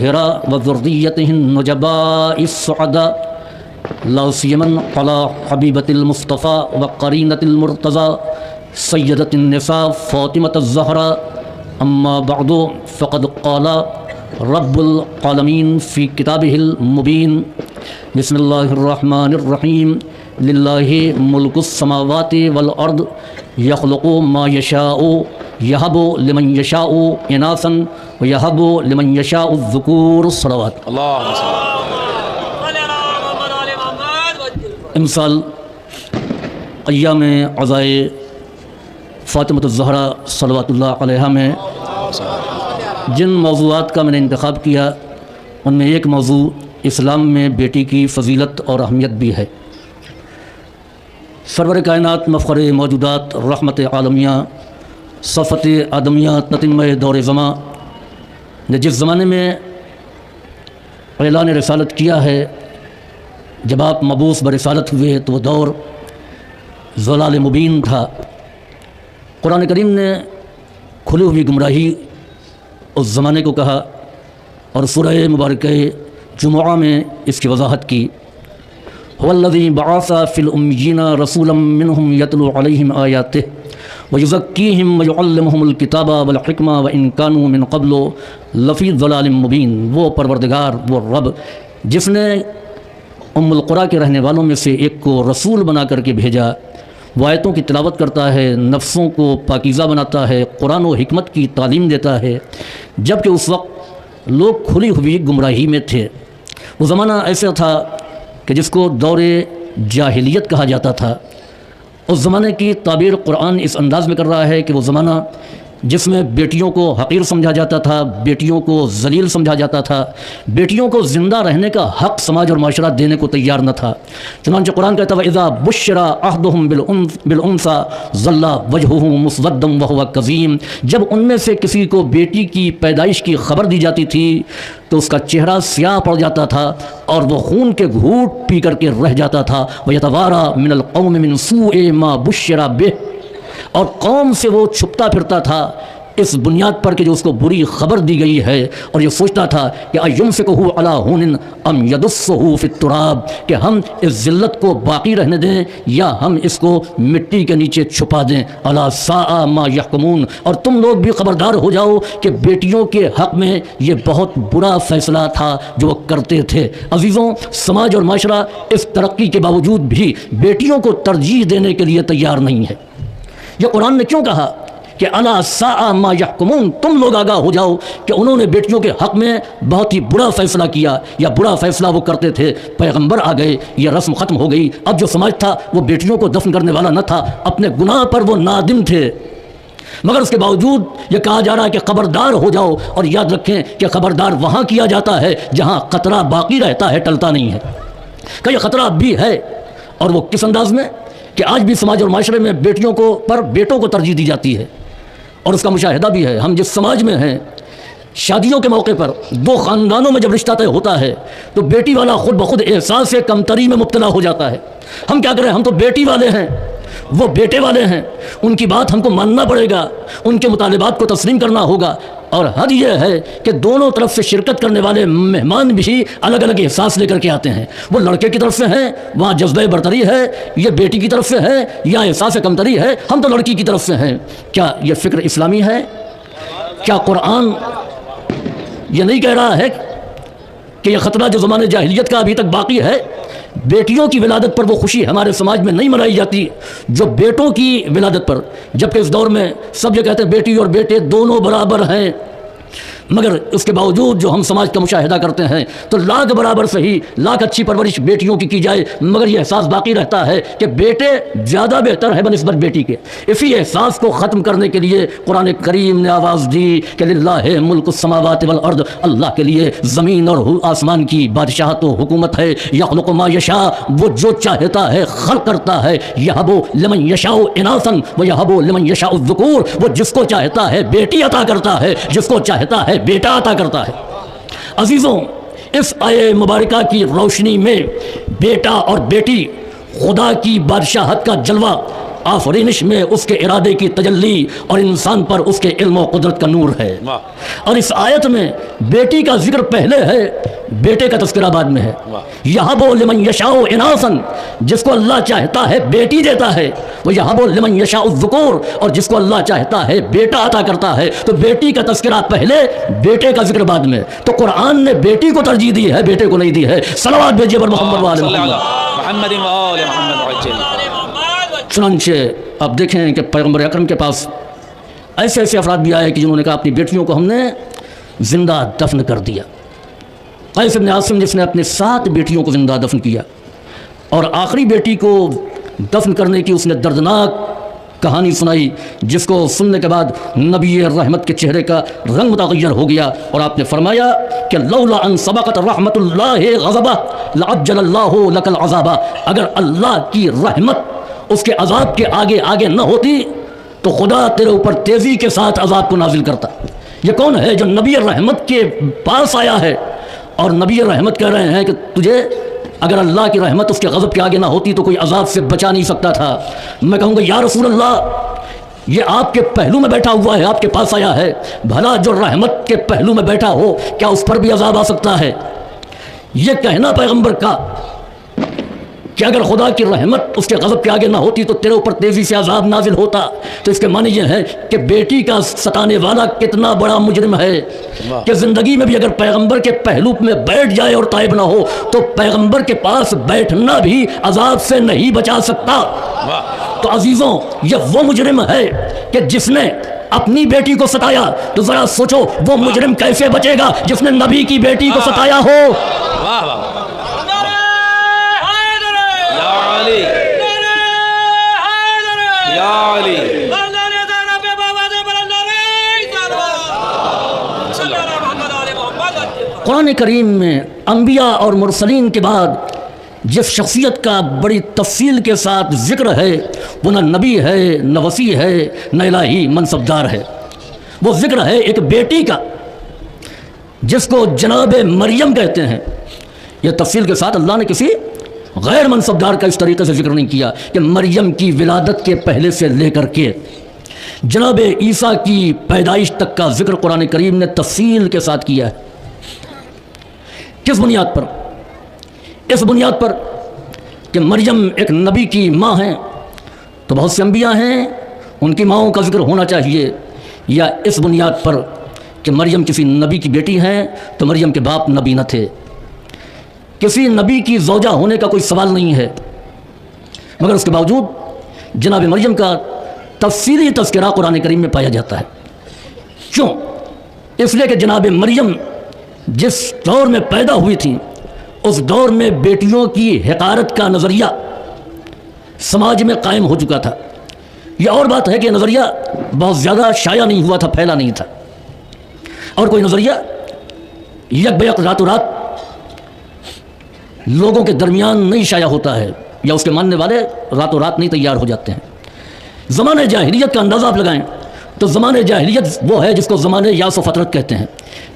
ताहिरा व ज़ुर्रिय्यतिहिन नुजबाइस सुअदा ला सियमन अला हबीबतिल मुस्तफ़ा व क़रीनतिल मुर्तज़ा सय्यदतिन निसा फ़ातिमतुज़ ज़हरा अम्मा बअदु फ़क़द क़ाला रब्बुल आलमीन फ़ी किताबिहिल मुबीन बिस्मिल्लाहिर रहमानिर रहीम लिल्लाहि मुल्कुस समावाति वल अर्द यख़्लुक़ु मा यशाउ यहबु लिमन यशाउ इनासन व यहबु लिमन यशाउ ज़ुकूर सलवात। इमसाल अय्याम अज़ाए फ़ातिमतुज़ ज़हरा सलवातुल्लाह अलैहा में जिन मौज़ूआत का मैंने इंतख़ाब किया उनमें एक मौज़ू इस्लाम में बेटी की फ़जीलत और अहमियत भी है। सरवर कायनात मफ़ख़र मौजूदात रहमत आलमिया सफ़त आदमिया ततिम्मा दौर ज़मा ने जिस ज़माने में ऐलान रिसालत किया है, जब आप मबूस बरिसालत हुए तो वो दौर ज़लाल मुबीन था। कुरान करीम ने खुली हुई गुमराही उस ज़माने को कहा और सूरह मुबारक जुमुआ में इसकी वजाहत की। हुवल्लज़ी बअसा फ़िल उम्मिय्यीना रसूलन मिनहुम यतलू अलैहिम आयातिहि व युज़क्कीहिम व युअल्लिमुहुमुल किताबा वल हिकमा व इन कानू मिन क़ब्लु लफ़ी ज़लालिम मुबीन। वो परवरदिगार, वो रब जिसने उम्मुल क़ुरा के रहने वालों में से एक को रसूल बना करके भेजा, वो आयतों की तिलावत करता है, नफ्सों को पाकीज़ा बनाता है, कुरान व हिकमत की तालीम देता है। जबकि उस वक्त लोग खुली हुई गुमराही में थे। वो ज़माना ऐसा था कि जिसको दौरे जाहिलियत कहा जाता था। उस ज़माने की ताबीर कुरान इस अंदाज़ में कर रहा है कि वो ज़माना जिसमें बेटियों को हक़ीर समझा जाता था, बेटियों को ज़लील समझा जाता था, बेटियों को ज़िंदा रहने का हक़ समाज और माशरा देने को तैयार न था। चुनांचे कुरान कहता है इज़ा बुश्शिरा अहदुहुम बिल उन्सा ज़ल्ला वजहुहु मुस्वद्दम व हुवा कज़ीम। जब उनमें से किसी को बेटी की पैदाइश की खबर दी जाती थी तो उसका चेहरा स्याह पड़ जाता था और वह खून के घूंट पी करके रह जाता था। व यतवारा मिनल कौम मिन सूए मा बुश्शिरा बिह, और कौम से वो छुपता फिरता था इस बुनियाद पर कि जो उसको बुरी खबर दी गई है, और ये सोचता था कि अयुमसिकुहु अला हुनिन अम यदुस्सुहु फित तुराब, कि हम इस ज़िल्लत को बाकी रहने दें या हम इसको मिट्टी के नीचे छुपा दें। अला साआ मा यहकुमून, और तुम लोग भी खबरदार हो जाओ कि बेटियों के हक़ में ये बहुत बुरा फ़ैसला था जो वो करते थे। अज़ीज़ों, समाज और माशरा इस तरक्की के बावजूद भी बेटियों को तरजीह देने के लिए तैयार नहीं है। यह कुरान ने क्यों कहा कि अला साआ मा यहकुमून, तुम लोग आगाह हो जाओ कि उन्होंने बेटियों के हक़ में बहुत ही बुरा फ़ैसला किया या बुरा फ़ैसला वो करते थे। पैगंबर आ गए, ये रस्म ख़त्म हो गई। अब जो समाज था वो बेटियों को दफन करने वाला न था, अपने गुनाह पर वो नादिम थे। मगर उसके बावजूद ये कहा जा रहा है कि खबरदार हो जाओ, और याद रखें कि खबरदार वहाँ किया जाता है जहाँ ख़तरा बाकी रहता है, टलता नहीं है। कि ये ख़तरा अब भी है, और वो किस अंदाज में कि आज भी समाज और माशरे में बेटियों को पर बेटों को तरजीह दी जाती है। और उसका मुशाहिदा भी है। हम जिस समाज में हैं, शादियों के मौके पर दो ख़ानदानों में जब रिश्ता तय होता है तो बेटी वाला खुद ब खुद एहसास से कमतरी में मुब्तला हो जाता है। हम क्या करें, हम तो बेटी वाले हैं, वो बेटे वाले हैं, उनकी बात हमको मानना पड़ेगा, उनके मुतालिबात को तस्लीम करना होगा। और हद यह है कि दोनों तरफ से शिरकत करने वाले मेहमान भी अलग अलग एहसास लेकर के आते हैं। वो लड़के की तरफ से हैं, वहाँ जज्बे बरतरी है, ये बेटी की तरफ से है, या एहसास कमतरी है, हम तो लड़की की तरफ से हैं। क्या ये फ़िक्र इस्लामी है? क्या कुरान ये नहीं कह रहा है कि यह ख़तरा जो ज़माने जाहिलियत का अभी तक बाकी है? बेटियों की विलादत पर वो खुशी हमारे समाज में नहीं मनाई जाती जो बेटों की विलादत पर, जबकि इस दौर में सब ये कहते हैं बेटी और बेटे दोनों बराबर हैं। मगर उसके बावजूद जो हम समाज का मुशाहिदा करते हैं तो लाख बराबर सही, लाख अच्छी परवरिश बेटियों की जाए, मगर ये एहसास बाकी रहता है कि बेटे ज़्यादा बेहतर है बनिस्बत बेटी के। इसी एहसास को ख़त्म करने के लिए कुरान करीम ने आवाज़ दी कि लिल्लाहि मुल्कुस समावाति वल अर्द, अल्लाह के लिए ज़मीन और आसमान की बादशाहत तो हुकूमत है। यख़्लुक़ु मा यशा, वो जो चाहता है खल्क़ करता है। यहबु लिमन यशाउ इनासन व यहबु लिमन यशाउ ज़ुकूर, वो जिसको चाहता है बेटी अता करता है, जिसको चाहता है बेटा अता करता है। अजीज़ों, इस आये मुबारका की रोशनी में बेटा और बेटी खुदा की बादशाहत का जलवा आफरीनिश में उसके इरादे की तजल्ली और इंसान पर उसके इल्म और कुदरत का नूर है। और इस आयत में बेटी का जिक्र पहले है, बेटे का तज़किरा बाद में है। यहबु लिमन यशाउ इनासन, जिसको अल्लाह चाहता है बेटी देता है, वो यहबु लिमन यशाउ ज़ुकूर, और जिसको अल्लाह चाहता है बेटा अता करता है। तो बेटी का तज़किरा पहले, बेटे का जिक्र बाद में। तो कुरान ने बेटी को तरजीह दी है, बेटे को नहीं दी है। सलावत भेजिए पर मोहम्मद व आले मोहम्मद। चुनांचे अब देखें कि पैगम्बर अकरम के पास ऐसे ऐसे अफराद भी आए कि जिन्होंने कहा अपनी बेटियों को हमने जिंदा दफन कर दिया। कैस इब्न आसिम जिसने अपने 7 बेटियों को जिंदा दफन किया और आखिरी बेटी को दफन करने की उसने दर्दनाक कहानी सुनाई, जिसको सुनने के बाद नबी रहमत के चेहरे का रंग मुतग़य्यर हो गया और आपने फरमाया कि लौला अन सबक़त रहमतुल्लाहि ग़ज़बा लअज्जलल्लाहु लकल अज़ाबा, अगर अल्लाह की रहमत उसके अज़ाब के आगे आगे न होती तो खुदा तेरे ऊपर तेज़ी के साथ अज़ाब को नाजिल करता। ये कौन है जो नबी रहमत के पास आया है और नबी रहमत कह रहे हैं कि तुझे अगर अल्लाह की रहमत उसके गज़ब के आगे ना होती तो कोई अज़ाब से बचा नहीं सकता था। मैं कहूँगा या रसूल अल्लाह, ये आपके पहलू में बैठा हुआ है, आपके पास आया है, भला जो रहमत के पहलू में बैठा हो क्या उस पर भी अज़ाब आ सकता है? ये कहना पैगम्बर का कि अगर खुदा की रहमत उसके गज़ब के आगे ना होती तो तेरे ऊपर तेज़ी से अज़ाब नाजिल होता, तो इसके मानी ये है कि बेटी का सताने वाला कितना बड़ा मुजरिम है कि ज़िंदगी में भी अगर पैगंबर के पहलू में बैठ जाए और ताइब ना हो तो पैगंबर के पास बैठना भी अज़ाब से नहीं बचा सकता। तो अजीज़ों, ये वो मुजरिम है कि जिसने अपनी बेटी को सताया, तो ज़रा सोचो वो मुजरिम कैसे बचेगा जिसने नबी की बेटी को सताया हो। कुरान करीम में अंबिया और मुरसलीन के बाद जिस शख्सियत का बड़ी तफसील के साथ जिक्र है वो न नबी है, न वसी है, न इलाही मनसबदार है। वो जिक्र है एक बेटी का जिसको जनाब मरियम कहते हैं। यह तफसील के साथ अल्लाह ने किसी गैर मनसबदार का इस तरीके से जिक्र नहीं किया कि मरियम की विलादत के पहले से लेकर के जनाब ईसा की पैदाइश तक का जिक्र कुरान करीम ने तफसील के साथ किया है। किस बुनियाद पर? इस बुनियाद पर कि मरियम एक नबी की माँ हैं, तो बहुत से अंबिया हैं, उनकी माँओं का जिक्र होना चाहिए, या इस बुनियाद पर कि मरियम किसी नबी की बेटी हैं तो मरियम के बाप नबी न थे। किसी नबी की ज़ौजा होने का कोई सवाल नहीं है, मगर उसके बावजूद जनाब मरियम का तफसीली तज़किरा कुरान करीम में पाया जाता है। क्यों? इसलिए कि जनाब मरियम जिस दौर में पैदा हुई थी उस दौर में बेटियों की हक़ारत का नज़रिया समाज में कायम हो चुका था। यह और बात है कि नज़रिया बहुत ज़्यादा शाया नहीं हुआ था, फैला नहीं था, और कोई नज़रिया यकबयक रातों रात लोगों के दरमियान नहीं शाया होता है, या उसके मानने वाले रातों रात नहीं तैयार हो जाते हैं। ज़माने जाहिलियत का अंदाज़ा आप लगाएं तो ज़माने जाहिलियत वो है जिसको ज़माने यास व फ़तरत कहते हैं।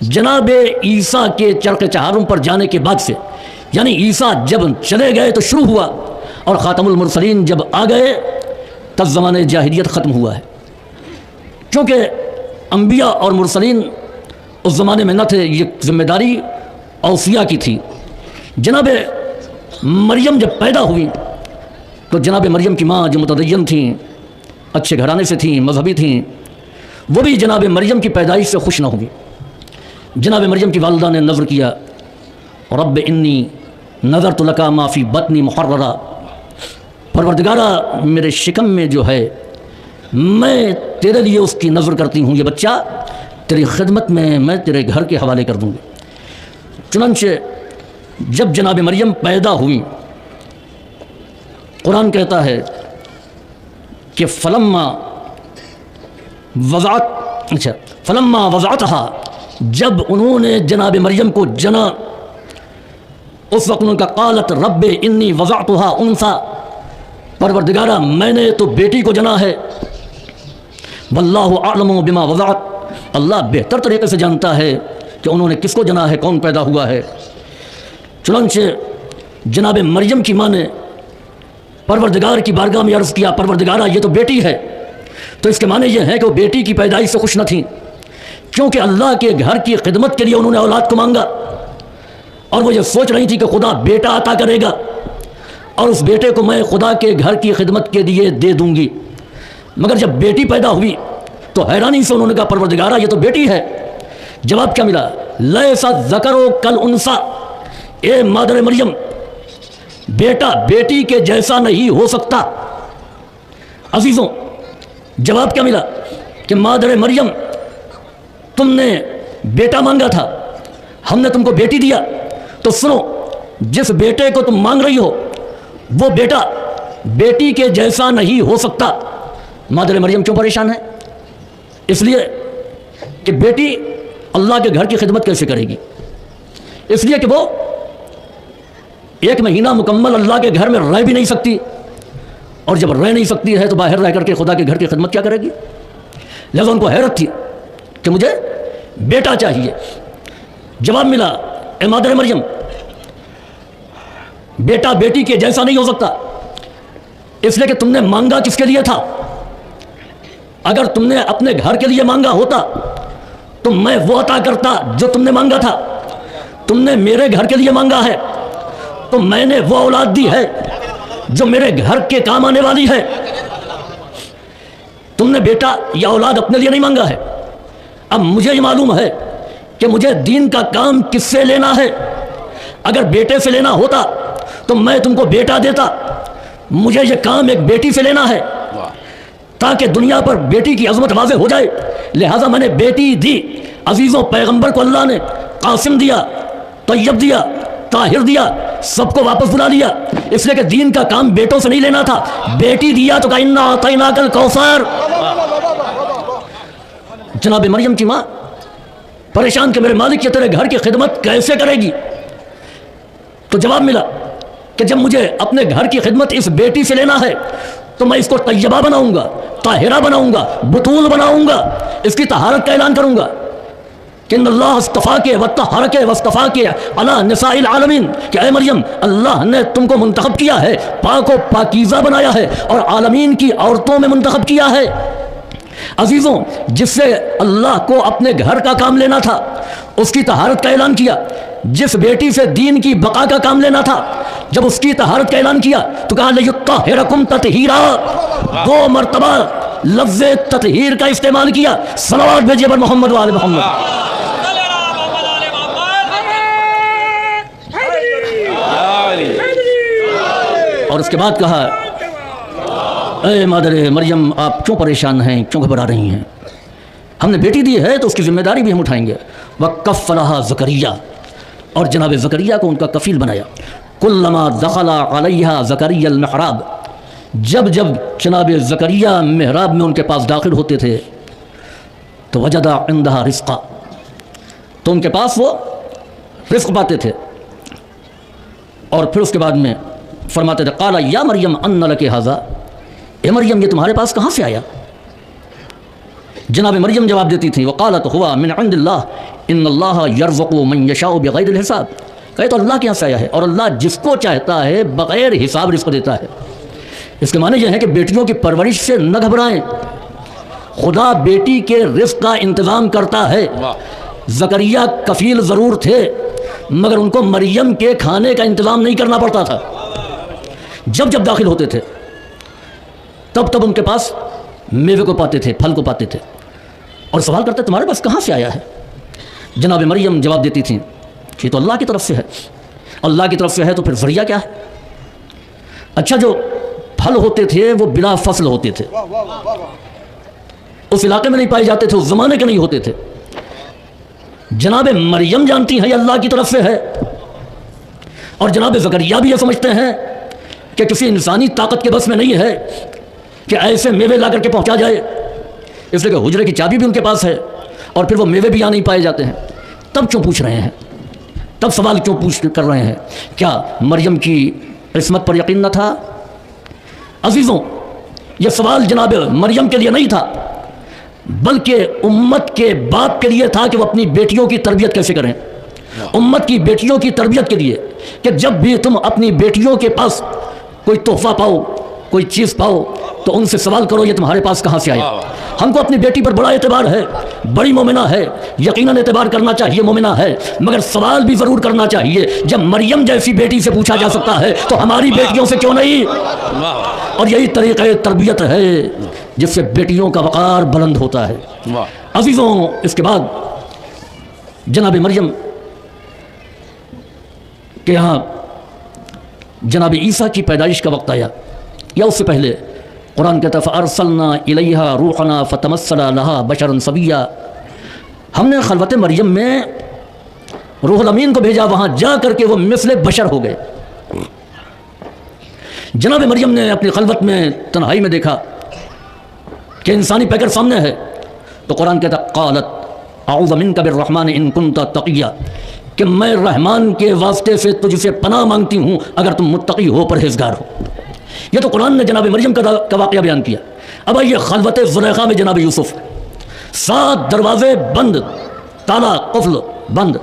जनाब ईसा के चरख़ चहारों पर जाने के बाद से, यानी ईसा जब चले गए तो शुरू हुआ, और ख़ातमुल मुरसलीन जब आ गए तब ज़माने जाहिलियत ख़त्म हुआ है। क्योंकि अंबिया और मुरसलीन उस ज़माने में न थे, ये ज़िम्मेदारी औसिया की थी। जनाब मरियम जब पैदा हुई तो जनाब मरियम की माँ जो मुतदय्यन थी, अच्छे घराने से थी, मजहबी थी, वो भी जनाब मरियम की पैदाइश से खुश ना हुई। जनाब मरियम की वालिदा ने नज़र किया, रब्ब इन्नी नज़रतु लका मा फ़ी बत्नी मुहर्ररा, परवरदिगारा मेरे शिकम में जो है मैं तेरे लिए उसकी नज़र करती हूँ, ये बच्चा तेरी खिदमत में मैं तेरे घर के हवाले कर दूँगी। चुनांचे जब जनाब मरियम पैदा हुई, कुरान कहता है कि फलम्मा वज़अतहा, जब उन्होंने जनाब मरियम को जना, उस वक्त उनका क़ालत रब्बे इन्नी वज़अतुहा उन्सा, परवरदिगारा मैंने तो बेटी को जना है, वल्लाहु अअलमु बिमा वज़अत, अल्लाह बेहतर तरीके से जानता है कि उन्होंने किसको जना है, कौन पैदा हुआ है। चुनांचे जनाब मरियम की माँ ने परवरदिगार की बारगाह में अर्ज़ किया, परवरदिगारा ये तो बेटी है। तो इसके माने ये हैं कि वो बेटी की पैदाइश से खुश न थी, क्योंकि अल्लाह के घर की खिदमत के लिए उन्होंने औलाद को मांगा और वो ये सोच रही थी कि खुदा बेटा अता करेगा और उस बेटे को मैं खुदा के घर की खिदमत के लिए दे दूंगी। मगर जब बेटी पैदा हुई तो हैरानी से उन्होंने कहा, परवरदिगारा ये तो बेटी है। जवाब क्या मिला? लैसा ज़करो कल उनसा, ए मादर मरियम, बेटा बेटी के जैसा नहीं हो सकता। अजीज़ों, जवाब क्या मिला कि मादर मरियम, तुमने बेटा मांगा था, हमने तुमको बेटी दिया। तो सुनो, जिस बेटे को तुम मांग रही हो वो बेटा बेटी के जैसा नहीं हो सकता। मादर मरियम क्यों परेशान है? इसलिए कि बेटी अल्लाह के घर की खिदमत कैसे करेगी, इसलिए कि वो एक महीना मुकम्मल अल्लाह के घर में रह भी नहीं सकती, और जब रह नहीं सकती है तो बाहर रह करके खुदा के घर की खिदमत क्या करेगी। लिहाजा उनको हैरत थी कि मुझे बेटा चाहिए। जवाब मिला, ए मादर मरियम, बेटा बेटी के जैसा नहीं हो सकता, इसलिए कि तुमने मांगा किसके लिए था। अगर तुमने अपने घर के लिए मांगा होता तो मैं वो अता करता जो तुमने मांगा था। तुमने मेरे घर के लिए मांगा है तो मैंने वो औलाद दी है जो मेरे घर के काम आने वाली है। तुमने बेटा या औलाद अपने लिए नहीं मांगा है। अब मुझे ये मालूम है कि मुझे दीन का काम किससे लेना है। अगर बेटे से लेना होता तो मैं तुमको बेटा देता। मुझे ये काम एक बेटी से लेना है ताकि दुनिया पर बेटी की अजमत वाज़े हो जाए, लिहाजा मैंने बेटी दी। अजीज़ों, पैगंबर को अल्लाह ने कासिम दिया, तैयब दिया, ताहिर दिया, सबको वापस बुला लिया, इसलिए कि दीन का काम बेटों से नहीं लेना था। बेटी दिया तो कहा इन्ना अतैनाकल कौसर। जनाब मरियम की माँ परेशान कि मेरे मालिक ये तेरे घर की खिदमत कैसे करेगी। तो जवाब मिला कि जब मुझे अपने घर की खिदमत इस बेटी से लेना है तो मैं इसको तैयबा बनाऊंगा, ताहिरा बनाऊंगा, बतूल बनाऊंगा, इसकी तहारत का ऐलान करूंगा कि अल्लाह इस्तफा के वत्तहर के वस्तफा के अला निसाइल आलमीन, कि ऐ मरियम, अल्लाह ने तुमको मुंतखब किया है, पाक व पाकीज़ा बनाया है और आलमीन की औरतों में मुंतखब किया है। अजीज़ों, जिससे अल्लाह को अपने घर का काम लेना था उसकी तहारत का ऐलान किया। जिस बेटी से दीन की बका का काम लेना था, जब उसकी तहारत का ऐलान किया तो कहा लियुत्तहिरकुम तत्हीरा। 2 मरतबा लफ्ज़ तत्हीर का इस्तेमाल किया। सलावत भेजिए पर मोहम्मद वाले मोहम्मद। और उसके बाद कहा, ए मादर मरियम, आप क्यों परेशान हैं, क्यों घबरा रही हैं? हमने बेटी दी है तो उसकी जिम्मेदारी भी हम उठाएंगे। वक़फ़लहा ज़करिया, और जनाब ज़करिया को उनका कफ़ील बनाया। कुल्लमा दख़ला अलैहा ज़करिया अल-मिहराब, जब जब जनाब ज़करिया मेहराब में उनके पास दाखिल होते थे तो वजदा इंदहा रिज़्क़ा, तो उनके पास वो रिज़्क़ पाते थे। और फिर उसके बाद में फरमाते थे, क़ाला या मरियम अन्ना लकी हाज़ा, ए मरियम, ये तुम्हारे पास कहाँ से आया? जनाब मरियम जवाब देती थी, वक़ालत हुआ मिन इंदिल्लाह इन्नल्लाह यर्ज़ुक़ु मन यशाउ बिग़ैरि हिसाब, कहे तो अल्लाह के यहाँ से आया है और अल्लाह जिसको चाहता है बग़ैर हिसाब रिज़्क़ देता है। इसके माने यह है कि बेटियों की परवरिश से न घबराएं, खुदा बेटी के रिज़्क़ का इंतज़ाम करता है। ज़करिया कफ़ील ज़रूर थे मगर उनको मरियम के खाने का इंतज़ाम नहीं करना पड़ता था। जब जब दाखिल होते थे तब तब उनके पास मेवे को पाते थे, फल को पाते थे, और सवाल करते तुम्हारे पास कहाँ से आया है? जनाब मरियम जवाब देती थी कि तो अल्लाह की तरफ से है। अल्लाह की तरफ से है तो फिर ज़रिया क्या है? अच्छा, जो फल होते थे वो बिला फसल होते थे, उस इलाके में नहीं पाए जाते थे, उस ज़माने के नहीं होते थे। जनाब मरियम जानती हैं अल्लाह की तरफ से है, और जनाब ज़करिया भी ये समझते हैं कि किसी इंसानी ताकत के बस में नहीं है कि ऐसे मेवे ला करके पहुंचा जाए, इसलिए कि हुजरे की चाबी भी उनके पास है और फिर वो मेवे भी यहाँ नहीं पाए जाते हैं। तब क्यों पूछ रहे हैं, तब सवाल क्यों पूछ कर रहे हैं? क्या मरियम की इस्मत पर यकीन न था? अजीज़ों, यह सवाल जनाब मरियम के लिए नहीं था बल्कि उम्मत के बाप के लिए था कि वो अपनी बेटियों की तरबियत कैसे करें। उम्मत की बेटियों की तरबियत के लिए कि जब भी तुम अपनी बेटियों के पास कोई तोहफा पाओ, कोई चीज़ पाओ, तो उनसे सवाल करो ये तुम्हारे पास कहाँ से आया। हमको अपनी बेटी पर बड़ा एतबार है, बड़ी मोमिना है, यकीनन एतबार करना चाहिए, मोमिना है, मगर सवाल भी ज़रूर करना चाहिए। जब मरियम जैसी बेटी से पूछा जा सकता है तो हमारी बेटियों से क्यों नहीं? और यही तरीक़े तरबियत है जिससे बेटियों का वक़ार बुलंद होता है। अज़ीज़ों, इसके बाद जनाब मरियम के यहाँ जनाब ईसा की पैदाइश का वक्त आया, या उससे पहले कुरान कहता फ़अरसलना इलैहा रूहना फ़तमस्सला लहा बशरन सविया। हमने खलवत मरियम में रूहुल अमीन को भेजा, वहाँ जा करके वो मिस्ले बशर हो गए। जनाब मरियम ने अपनी खलवत में तन्हाई में देखा कि इंसानी पैकर सामने है, तो कुरान कहता क़ालत अऊज़ु मिनका बिर्रहमान इन कुन्ता तक़िया, कि मैं रहमान के वास्ते से तुझसे पनाह मांगती हूँ अगर तुम मुत्तकी हो, परहेज़गार हो। ये तो कुरान ने जनाब मरियम का वाक़या बयान किया। अब आइए खलवत ज़ुलैखा में जनाब यूसुफ, 7 दरवाजे बंद, ताला कुफ्ल बंद।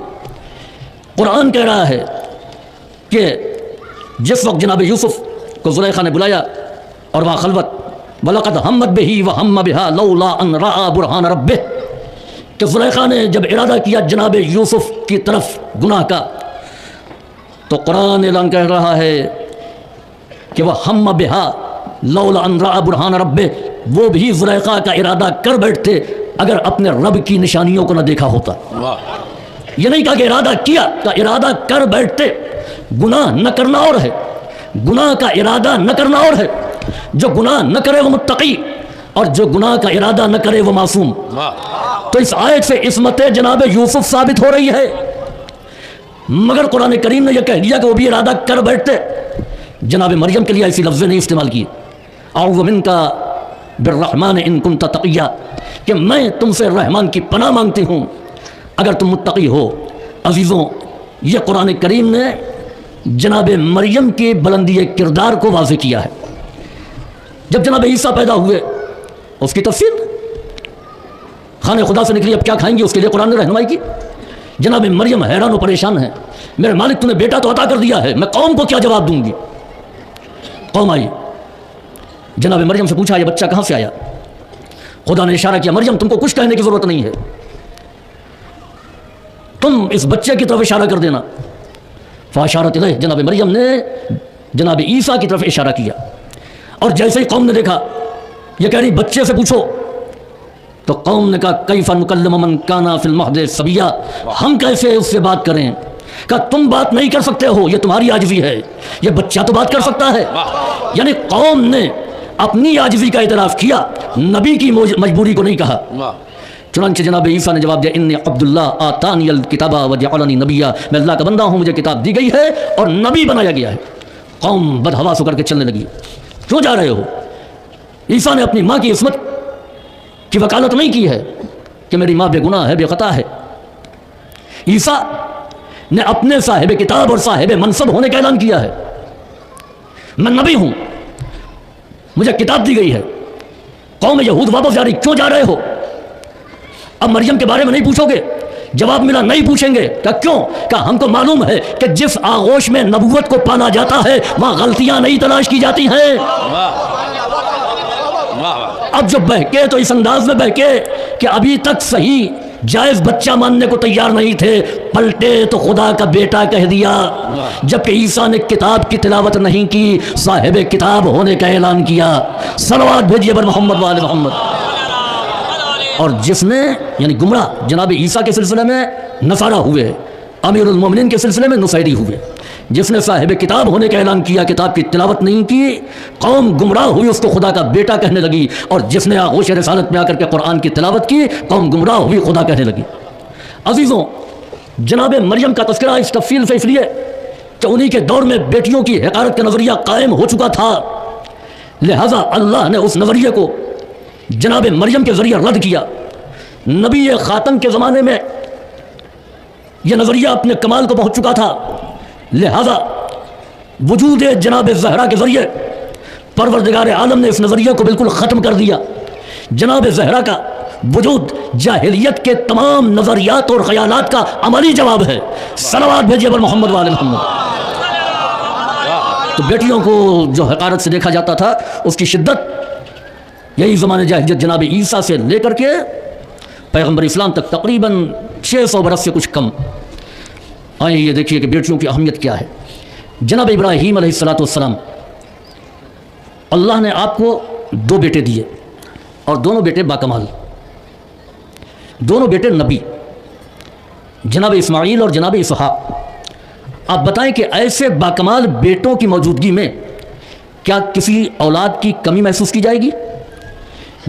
कुरान कह रहा है कि जिस वक्त जनाब यूसुफ को ज़ुलैखा ने बुलाया और वहाँ खलवत, वलक़द हम्मत बिही व हम्म बिहा लौला अन रआ बुरहान रब्बिह, कि ज़ुलैखा ने जब इरादा किया जनाब यूसुफ की तरफ गुनाह का, तो कुरान ऐलान कह रहा है कि वह हम्म बिहा लौला अन रआ बुरहान रब्बिह, वो भी ज़ुलैखा का इरादा कर बैठते अगर अपने रब की निशानियों को न देखा होता। ये नहीं कहा कि इरादा किया, का इरादा कर बैठते। गुनाह न करना और है, गुनाह का इरादा न करना और है। जो गुनाह न करे वो मुत्तकी, और जो गुनाह का इरादा न करे वो मासूम। तो इस आयत से इस्मत जनाब यूसुफ साबित हो रही है, मगर कुरान करीम ने यह कह दिया कि वो भी इरादा कर बैठते। जनाब मरियम के लिए ऐसी लफ्ज़ नहीं इस्तेमाल किए, अऊज़ु मिनका बिर्रहमान इन कुन्ता तक़िया, कि मैं तुमसे रहमान की पनाह मांगती हूँ अगर तुम मुत्तकी हो। अजीज़ों, ये कुरान करीम ने जनाब मरियम के बुलंदी किरदार को वाज़े किया है। जब जनाब ईसा पैदा हुए, उसकी तफसीर खाने खुदा से निकली, अब क्या खाएंगे, उसके लिए कुरान ने रहनुमाई की। जनाब मरियम हैरान और परेशान है, मेरे मालिक तूने बेटा तो अता कर दिया है, मैं कौम को क्या जवाब दूंगी। कौम आई, जनाब मरियम से पूछा ये बच्चा कहाँ से आया। खुदा ने इशारा किया, मरियम तुमको कुछ कहने की ज़रूरत नहीं है, तुम इस बच्चे की तरफ इशारा कर देना। फ़ाशारत इलैह, जनाब मरियम ने जनाब ईसा की तरफ इशारा किया, और जैसे ही कौम ने देखा ये कह रही बच्चे से पूछो, तो कौम ने कहा कैफ़ा नुकल्लिमु मन काना फिल महद सबिया, हम कैसे उससे बात करें। कहा तुम बात नहीं कर सकते हो, ये तुम्हारी आजिज़ी है, ये बच्चा तो बात कर सकता है। यानी कौम ने अपनी आजिज़ी का इतराफ़ किया, नबी की मजबूरी को नहीं कहा। चुनांचे जनाब ईसा ने जवाब दिया इन्नी अब्दुल्लाह आतानियल किताबा व जअलनी नबिया, मैं अल्लाह का बंदा हूँ, मुझे किताब दी गई है और नबी बनाया गया है। कौम बदहवास होकर के चलने लगी, क्यों जा रहे हो। ईसा ने अपनी माँ की इस्मत की वकालत नहीं की है कि मेरी माँ बेगुनाह है, बेखता है। ईसा ने अपने साहिब किताब और साहिब मनसब होने का ऐलान किया है, मैं नबी हूँ, मुझे किताब दी गई है। कौम यहूद वापस जा रही, क्यों जा रहे हो। अब मरियम के बारे में नहीं पूछोगे, जवाब मिला नहीं पूछेंगे। क्या क्यों, क्या हमको मालूम है कि जिस आगोश में नबूवत को पाना जाता है वहाँ गलतियाँ नहीं तलाश की जाती हैं। अब जो बहके तो इस अंदाज में बहके कि अभी तक सही जायज़ बच्चा मानने को तैयार नहीं थे, पलटे तो खुदा का बेटा कह दिया। जबकि ईसा ने किताब की तिलावत नहीं की, साहिब किताब होने का ऐलान किया। सलवात भेजिए बर मोहम्मद वाले मोहम्मद। और जिसने यानी गुमराह जनाब ईसा के सिलसिले में नसारा हुए, अमीरुल मोमिनीन के सिलसिले में नुसैरी हुए। जिसने साहिब किताब होने का ऐलान किया, किताब की तिलावत नहीं की, कौम गुमराह हुई, उसको खुदा का बेटा कहने लगी। और जिसने आगोश रिसालत में आकर के कुरान की तिलावत की, कौम गुमराह हुई, खुदा कहने लगी। अजीज़ों, जनाब मरियम का तस्करा इस तफसील से इसलिए कि उन्हीं के दौर में बेटियों की हकारत का नज़रिया कायम हो चुका था, लिहाजा अल्लाह ने उस नज़रिए को जनाब मरियम के ज़रिए रद्द किया। नबी ख़ातम के ज़माने में यह नज़रिया अपने कमाल को पहुँच चुका था, लिहाजा वजूद जनाब ज़हरा के ज़रिए परवरदिगार आलम ने इस नज़रिए को बिल्कुल ख़त्म कर दिया। जनाब ज़हरा का वजूद जाहिलियत के तमाम नज़रियात और ख़यालात का अमली जवाब है। सलवात भेजिए बर मोहम्मद वाले मोहम्मद। तो बेटियों को जो हक़ारत से देखा जाता था उसकी शिद्दत यही ज़माने जाहिलियत जनाब ईसा से लेकर के पैगम्बर इस्लाम तक तकरीबन 600 बरस से कुछ कम। आइए ये देखिए कि बेटियों की अहमियत क्या है। जनाब इब्राहीम अलैहिस्सलाम, अल्लाह ने आपको 2 बेटे दिए और दोनों बेटे बाकमाल, दोनों बेटे नबी, जनाब इस्माईल और जनाब इसहाक। आप बताएं कि ऐसे बाकमाल बेटों की मौजूदगी में क्या किसी औलाद की कमी महसूस की जाएगी?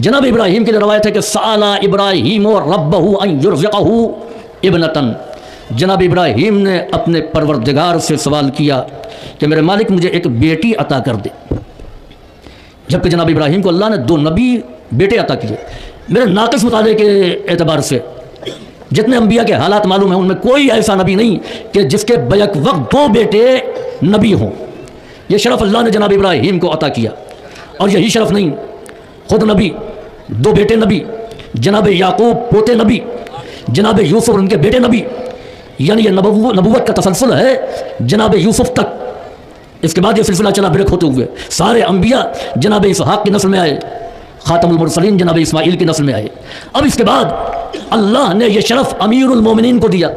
जनाब इब्राहीम की रवायत है कि साला इब्राहीम रब्बहू अन युरज़िक़हू इब्नतन। जनाब इब्राहीम ने अपने परवरदिगार से सवाल किया कि मेरे मालिक मुझे एक बेटी अता कर दे। जबकि जनाब इब्राहीम को अल्लाह ने 2 नबी बेटे अता किए। मेरे नाक़िस मुताले के एतबार से जितने अम्बिया के हालात मालूम हैं उनमें कोई ऐसा नबी नहीं कि जिसके बैक वक्त 2 बेटे नबी हों। यह शरफ़ अल्लाह ने जनाब इब्राहीम को अता किया। और यही शरफ़ नहीं, खुद नबी, 2 बेटे नबी, जनाब याकूब पोते नबी, जनाब यूसुफ उनके बेटे नबी, यानी ये नबूवत का तसलसल है जनाब यूसुफ तक। इसके बाद ये सिलसिला चला ब्रेक होते हुए सारे अम्बिया जनाब इसहाक की नस्ल में आए, ख़ातमुल मुरसलीन जनाब इस्माईल की नस्ल में आए। अब इसके बाद अल्लाह ने यह शरफ़ अमीरुल मोमिनीन को दिया।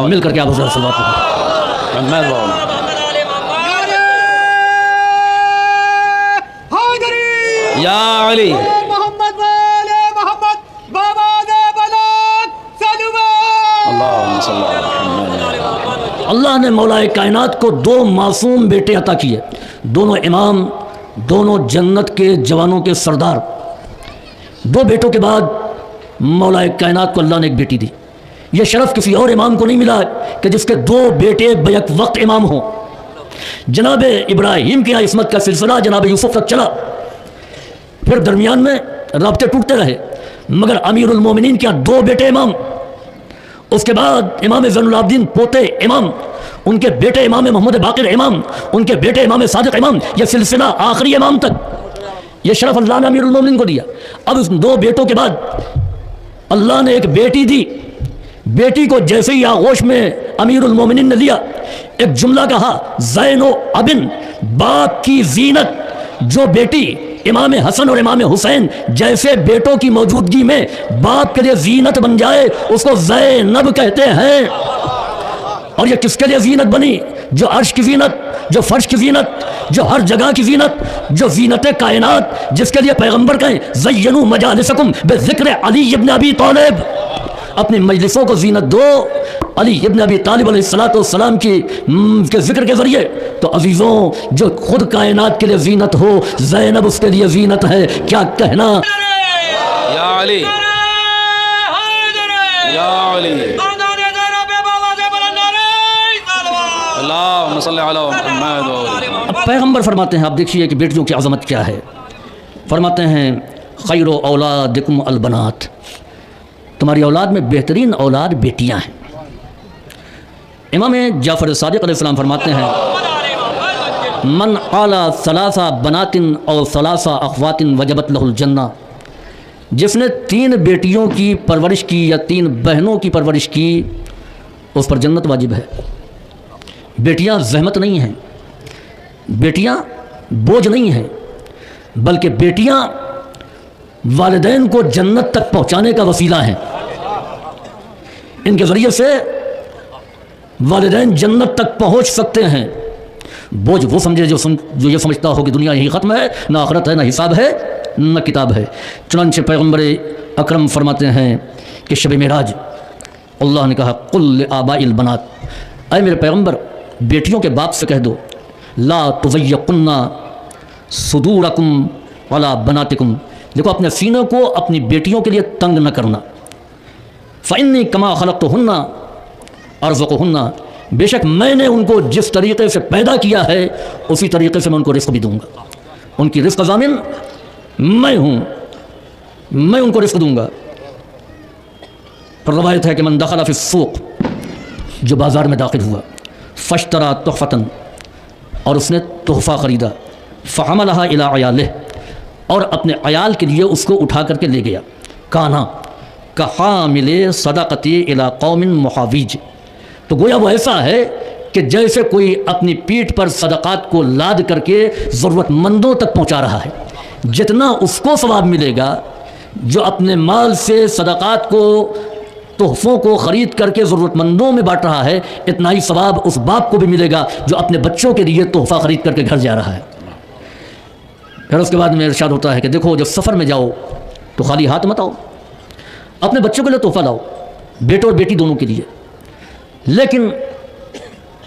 मिल करके आप या अली अल्लाह ने मौलाए कायनात को 2 मासूम बेटे अता किए, दोनों इमाम, दोनों जन्नत के जवानों के सरदार। 2 बेटों के बाद मौलाए कायनात को अल्लाह ने एक बेटी दी। यह शरफ़ किसी और इमाम को नहीं मिला कि जिसके 2 बेटे बैक वक्त इमाम हों। जनाब इब्राहीम के यहाँ इस्मत का सिलसिला जनाब यूसुफ तक चला, फिर दरमियान में राब्ते टूटते रहे, मगर अमीरुल मोमिनीन के यहाँ 2 बेटे इमाम, उसके बाद इमाम ज़ैनुल आबिदीन पोते इमाम, उनके बेटे इमाम मोहम्मद बाक़िर इमाम, उनके बेटे इमाम सादिक इमाम, यह सिलसिला आखिरी इमाम तक यह शरफ़ अल्लाह ने अमीरुल मोमिनीन को दिया। अब उस 2 बेटों के बाद अल्लाह ने एक बेटी दी। बेटी को जैसे ही आगोश में अमीरुल मोमिनीन ने लिया, एक जुमला कहा, ज़ैनो अबिन, बाप की ज़ीनत। जो बेटी इमाम हसन और इमाम हुसैन जैसे बेटों की मौजूदगी में बाप के लिए ज़ीनत बन जाए उसको ज़ैनब कहते हैं। और ये किसके लिए ज़ीनत बनी? जो अर्श की ज़ीनत, जो फर्श की ज़ीनत, जो हर जगह की ज़ीनत, जो ज़ीनत कायनात, जिसके लिए पैगंबर कहें ज़य्यनू मजालिसकुम बिज़िक्र अली इब्न अबी तालिब, अपनी मजलिसों को ज़ीनत दो अली इब्न अबी तालिब अलैहिस्सलाम के ज़िक्र के ज़रिए। तो अज़ीज़ों, जो खुद कायनात के लिए ज़ीनत हो, ज़ैनब उसके लिए ज़ीनत है। क्या कहना? या अली, या अली, अल्लाहुम्मा सल्ली अला मुहम्मद। अब पैगंबर फरमाते हैं, आप देखिए कि बेटियों की अज़मत क्या है। फरमाते हैं खैरो औलादिकुम अलबनात, तुम्हारी औलाद में बेहतरीन औलाद बेटियां हैं। इमाम जाफ़र सादिक़ अलैहिस्सलाम फरमाते हैं मन आला सलासा बनातिन और सलासा अखवातिन वजबत लहुल जन्ना, जिसने 3 बेटियों की परवरिश की या 3 बहनों की परवरिश की उस पर जन्नत वाजिब है। बेटियां ज़हमत नहीं हैं, बेटियां बोझ नहीं हैं, बल्कि बेटियां वालिदैन को जन्नत तक पहुंचाने का वसीला है। इनके ज़रिए से वालिदैन जन्नत तक पहुंच सकते हैं। बोझ वो समझे जो ये समझता हो कि दुनिया यही ख़त्म है, ना आखिरत है, ना हिसाब है, ना किताब है। चुनांचे पैगम्बर अकरम फरमाते हैं कि शब मेराज अल्लाह ने कहा कुल आबाइल बनात, ऐ मेरे पैगम्बर बेटियों के बाप से कह दो ला तुज़य्यकुन्ना सुदूरकुम वला बनातिकुम, देखो अपने सीनों को अपनी बेटियों के लिए तंग न करना। फ़इन्नी कमा खलक़्तुहुन्ना अर्ज़ुक़ुहुन्ना, बेशक मैंने उनको जिस तरीक़े से पैदा किया है उसी तरीक़े से मैं उनको रिज़्क़ भी दूँगा। उनकी रिज़्क़ ज़ामिन मैं हूँ, मैं उनको रिज़्क़ दूँगा। पर रवायत है कि मन दख़ल फ़िस्सूक़, जो बाज़ार में दाखिल हुआ, फ़श्तरा तुहफ़तन, और उसने तोहफ़ा ख़रीदा, फ़हमलहा इला अयालिह, और अपने अयाल के लिए उसको उठा करके ले गया। काना कहा मिले सदाकती इला कौमिन मुहावीज, तो गोया वो ऐसा है कि जैसे कोई अपनी पीठ पर सदक़ात को लाद करके ज़रूरतमंदों तक पहुंचा रहा है, जितना उसको सवाब मिलेगा जो अपने माल से सदक़ात को, तोहफ़ों को ख़रीद करके ज़रूरतमंदों में बांट रहा है, इतना ही सवाब उस बाप को भी मिलेगा जो अपने बच्चों के लिए तोहफ़ा ख़रीद करके घर जा रहा है। फिर उसके बाद में इरशाद होता है कि देखो, जब सफ़र में जाओ तो खाली हाथ मत आओ, अपने बच्चों के लिए तोहफ़ा लाओ, बेटे और बेटी दोनों के लिए, लेकिन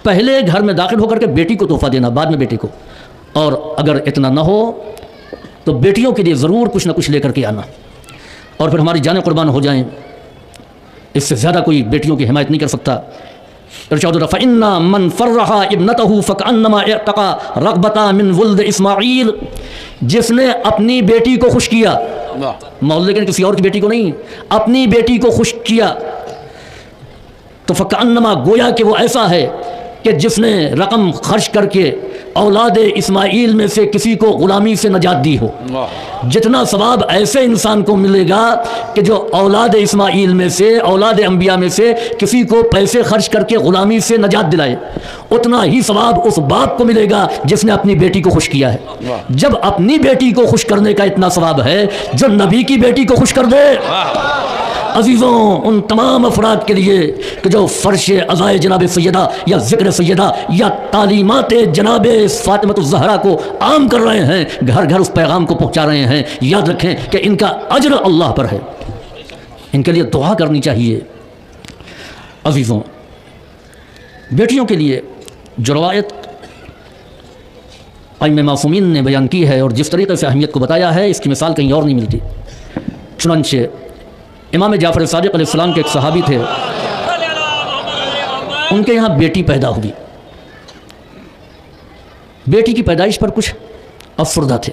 पहले घर में दाखिल होकर के बेटी को तोहफ़ा देना, बाद में बेटे को। और अगर इतना ना हो तो बेटियों के लिए ज़रूर कुछ ना कुछ लेकर के आना, और फिर हमारी जानें कुर्बान हो जाएं। इससे ज़्यादा कोई बेटियों की हिमायत नहीं कर सकता। फ़इन्ना मन फ़र्रहा इब्नतहु फ़कअन्नमा इअतक़ा रग़बता मिन वुल्द इस्माईल, जिसने अपनी बेटी को खुश किया, मोहल्ले के किसी और की बेटी को नहीं, अपनी बेटी को खुश किया, तो फ़कअन्नमा, गोया कि वो ऐसा है कि जिसने रकम खर्च करके औलाद इस्माईल में से किसी को ग़ुलामी से नजात दी हो। जितना सवाब ऐसे इंसान को मिलेगा कि जो औलाद इस्माईल में से, औलाद अंबिया में से किसी को पैसे खर्च करके ग़ुलामी से नजात दिलाए, उतना ही सवाब उस बाप को मिलेगा जिसने अपनी बेटी को खुश किया है। जब अपनी बेटी को खुश करने का इतना सवाब है, जो नबी की बेटी को खुश कर दे, अजीज़ों, उन तमाम अफराद के लिए कि जो फ़र्श अज़ाए जनाब सैयदा या ज़िक्र सैयदा या तालीमात जनाब फ़ातिमा ज़हरा को आम कर रहे हैं, घर घर उस पैगाम को पहुँचा रहे हैं, याद रखें कि इनका अज्र अल्लाह पर है, इनके लिए दुआ करनी चाहिए। अजीज़ों, बेटियों के लिए जो रवायत आइम्मा मासूमीन ने बयान की है और जिस तरीक़े से अहमियत को बताया है, इसकी मिसाल कहीं और नहीं मिलती। चुनांचे इमाम जाफ़र सादिक़ अलैहिस्सलाम के एक सहाबी थे, उनके यहाँ बेटी पैदा हुई। बेटी की पैदाइश पर कुछ अफसरदा थे।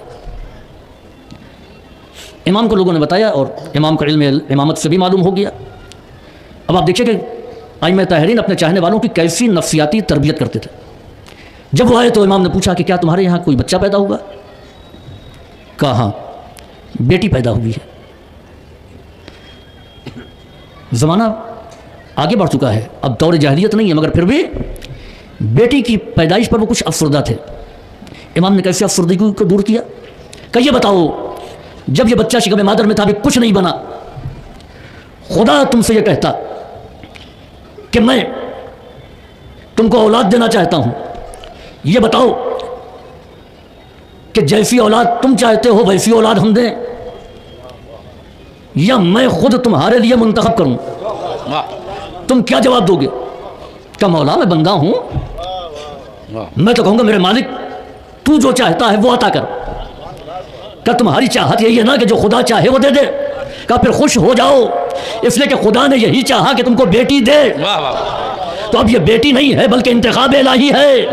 इमाम को लोगों ने बताया और इमाम का इल्म इमामत से भी मालूम हो गया। अब आप देखिए कि आइम्मा ताहिरीन अपने चाहने वालों की कैसी नफ्सियाती तरबियत करते थे। जब वो आए तो इमाम ने पूछा कि क्या तुम्हारे यहाँ कोई बच्चा पैदा हुआ? कहा हाँ, बेटी पैदा हुई है। ज़माना आगे बढ़ चुका है, अब दौर जाहिलियत नहीं है, मगर फिर भी बेटी की पैदाइश पर वो कुछ अफसरदा थे। इमाम ने कैसे अफसरदगी को दूर किया? कहिए बताओ, जब ये बच्चा शिकम मादर में था, अभी कुछ नहीं बना, खुदा तुमसे ये कहता कि मैं तुमको औलाद देना चाहता हूँ, ये बताओ कि जैसी औलाद तुम चाहते हो वैसी औलाद हम दें, या मैं खुद तुम्हारे लिए मुंतखब करूं? तुम क्या जवाब दोगे? क्या मौला मैं बंदा हूं? मैं तो कहूंगा मेरे मालिक, तू जो चाहता है वो अता कर। क्या तुम्हारी चाहत यही है ना कि जो खुदा चाहे वो दे दे? क्या फिर खुश हो जाओ इसलिए कि खुदा ने यही चाहा कि तुमको बेटी दे। तो अब ये बेटी नहीं है बल्कि इंतखाब इलाही है।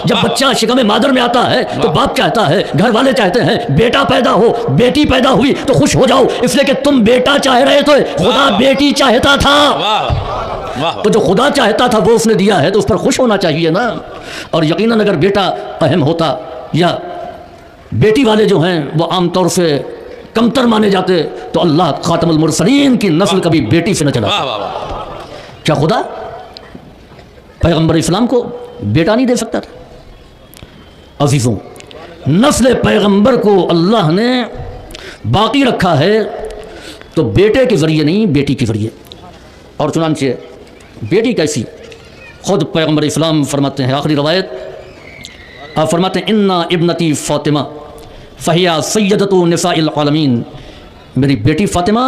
जब बच्चा शिकम मादर में आता है तो बाप चाहता है, घर वाले चाहते हैं बेटा पैदा हो, बेटी पैदा हुई तो खुश हो जाओ, इसलिए कि तुम बेटा चाह रहे थे, खुदा बेटी चाहता था। तो जो खुदा चाहता था वो उसने दिया है, तो उस पर खुश होना चाहिए ना। और यकीनन अगर बेटा अहम होता या बेटी वाले जो हैं वो आमतौर से कमतर माने जाते तो अल्लाह खातमुल मुरसलीन की नस्ल कभी बेटी से न चला। क्या खुदा पैगंबर इस्लाम को बेटा नहीं दे सकता था? अजीज़ों, नस्ल पैगंबर को अल्लाह ने बाकी रखा है तो बेटे के ज़रिए नहीं, बेटी के ज़रिए। और चुनांचे बेटी कैसी? ख़ुद पैगंबर इस्लाम फरमाते हैं, आखिरी रवायत आप फरमाते हैं, इन्ना इब्नती फ़ातिमा फ़हिया सय्यदतु निसाइल आलमीन, मेरी बेटी फ़ातिमा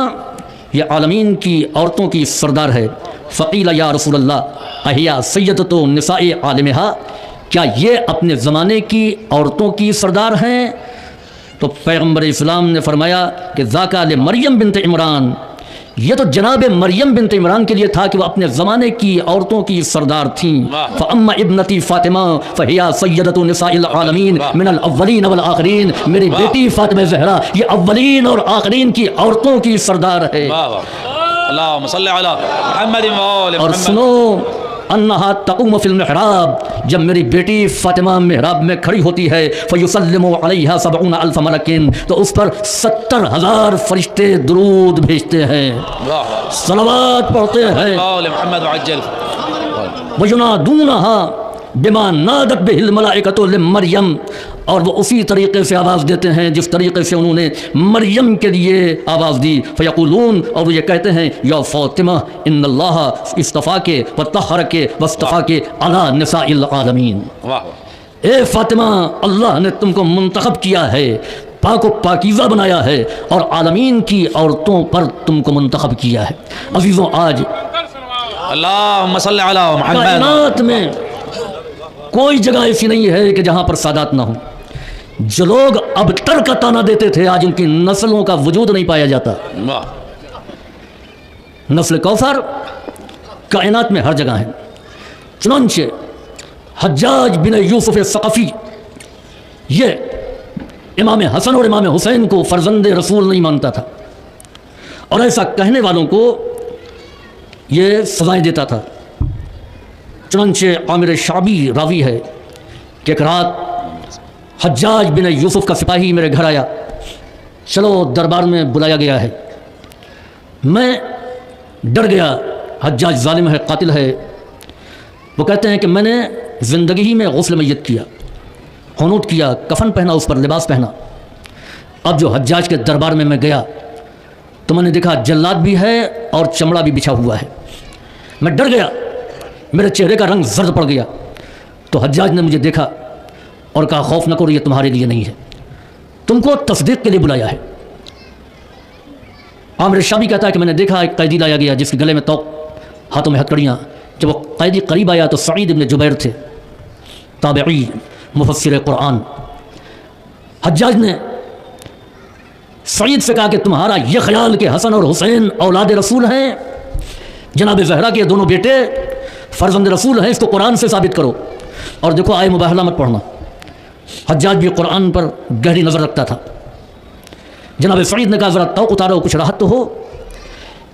ये आलमीन की औरतों की सरदार है। फ़क़ीला या रसूलल्लाह अहिया सय्यदतु निसाइ आलिमिहा, क्या ये अपने ज़माने की औरतों की सरदार हैं? तो पैगंबर इस्लाम ने फरमाया कि ज़ाका ले मरियम बिन्त इमरान, ये तो जनाब मरियम बिन्त इमरान के लिए था कि वह अपने ज़माने की औरतों की सरदार थीं। फ़अम्मा इब्नती फ़ातिमा फ़हिया सय्यदतु निसाइल आलमीन मिनल अव्वलीन वल आखिरीन, मेरी बेटी फ़ातिमा ज़हरा ये अव्वलीन और आखिरीन की औरतों की सरदार है। और सुनो, अन्नहा तक़ूमु फ़िल मिहराब, जब मेरी बेटी फ़ातिमा मिहराब में खड़ी होती है, फ़युसल्लिमु अलैहा सबऊना अल्फ़ मलकिन, तो उस पर 70,000 फरिश्ते दुरूद भेजते हैं, सलवात पढ़ते हैं। वयुनादूनहा, बिमा नादत बिहिल मलाइकतु लिमरियम, और वो उसी तरीक़े से आवाज़ देते हैं जिस तरीक़े से उन्होंने मरियम के लिए आवाज़ दी। फ़यक़ूलून, और वो ये कहते हैं या फ़ातिमा इन्नल्लाह इस्तफ़ा के व तहर के वस्तफ़ा के अला निसाइल आलमीन। ए फ़ातिमा, अल्लाह ने तुमको मुंतखब किया है, पाको पाकीज़ा बनाया है और आलमीन की औरतों पर तुमको मुंतखब किया है। अज़ीज़ों, आज अल्लाहुम्मा सल्लि अला मुहम्मद, कायनात में कोई जगह ऐसी नहीं है कि जहाँ पर सादात ना हो। जो लोग अब तर का ताना देते थे, आज उनकी नस्लों का वजूद नहीं पाया जाता। नस्ल कौसर कायनात में हर जगह है। चुनांचे हज्जाज बिन यूसुफ सक़फ़ी ये इमाम हसन और इमाम हुसैन को फ़र्जंद रसूल नहीं मानता था, और ऐसा कहने वालों को ये सजाएं देता था। चुनांचे आमिर शाबी रावी है कि एक रात हज्जाज बिन यूसुफ का सिपाही मेरे घर आया, चलो दरबार में बुलाया गया है। मैं डर गया, हज्जाज जालिम है, कातिल है। वो कहते हैं कि मैंने ज़िंदगी ही में गुस्ल मैयत किया, हुनूत किया, कफन पहना, उस पर लिबास पहना। अब जो हज्जाज के दरबार में मैं गया तो मैंने देखा जल्लाद भी है और चमड़ा भी बिछा हुआ है। मैं डर गया, मेरे चेहरे का रंग जर्द पड़ गया। तो हज्जाज ने मुझे देखा और कहा, खौफ न करो, ये तुम्हारे लिए नहीं है, तुमको तस्दीक के लिए बुलाया है। आमिर शाबी कहता है कि मैंने देखा एक कैदी लाया गया जिसके गले में तौक, हाथों में हथकड़ियाँ। जब वो कैदी करीब आया तो सईद इब्न जुबैर थे, ताबई मुफस्सिर कुरान। हज्जाज ने सईद से कहा कि तुम्हारा यह ख्याल कि हसन और हुसैन औलाद रसूल हैं, जनाब ज़हरा के दोनों बेटे फ़र्जंद रसूल हैं, इसको कुरान से साबित करो। और देखो, आए मुबाहला मत पढ़ना। हज्जाज भी कुरान पर गहरी नज़र रखता था। जनाब सईद ने कहा, ज़रा तौक उतारो, कुछ राहत तो हो,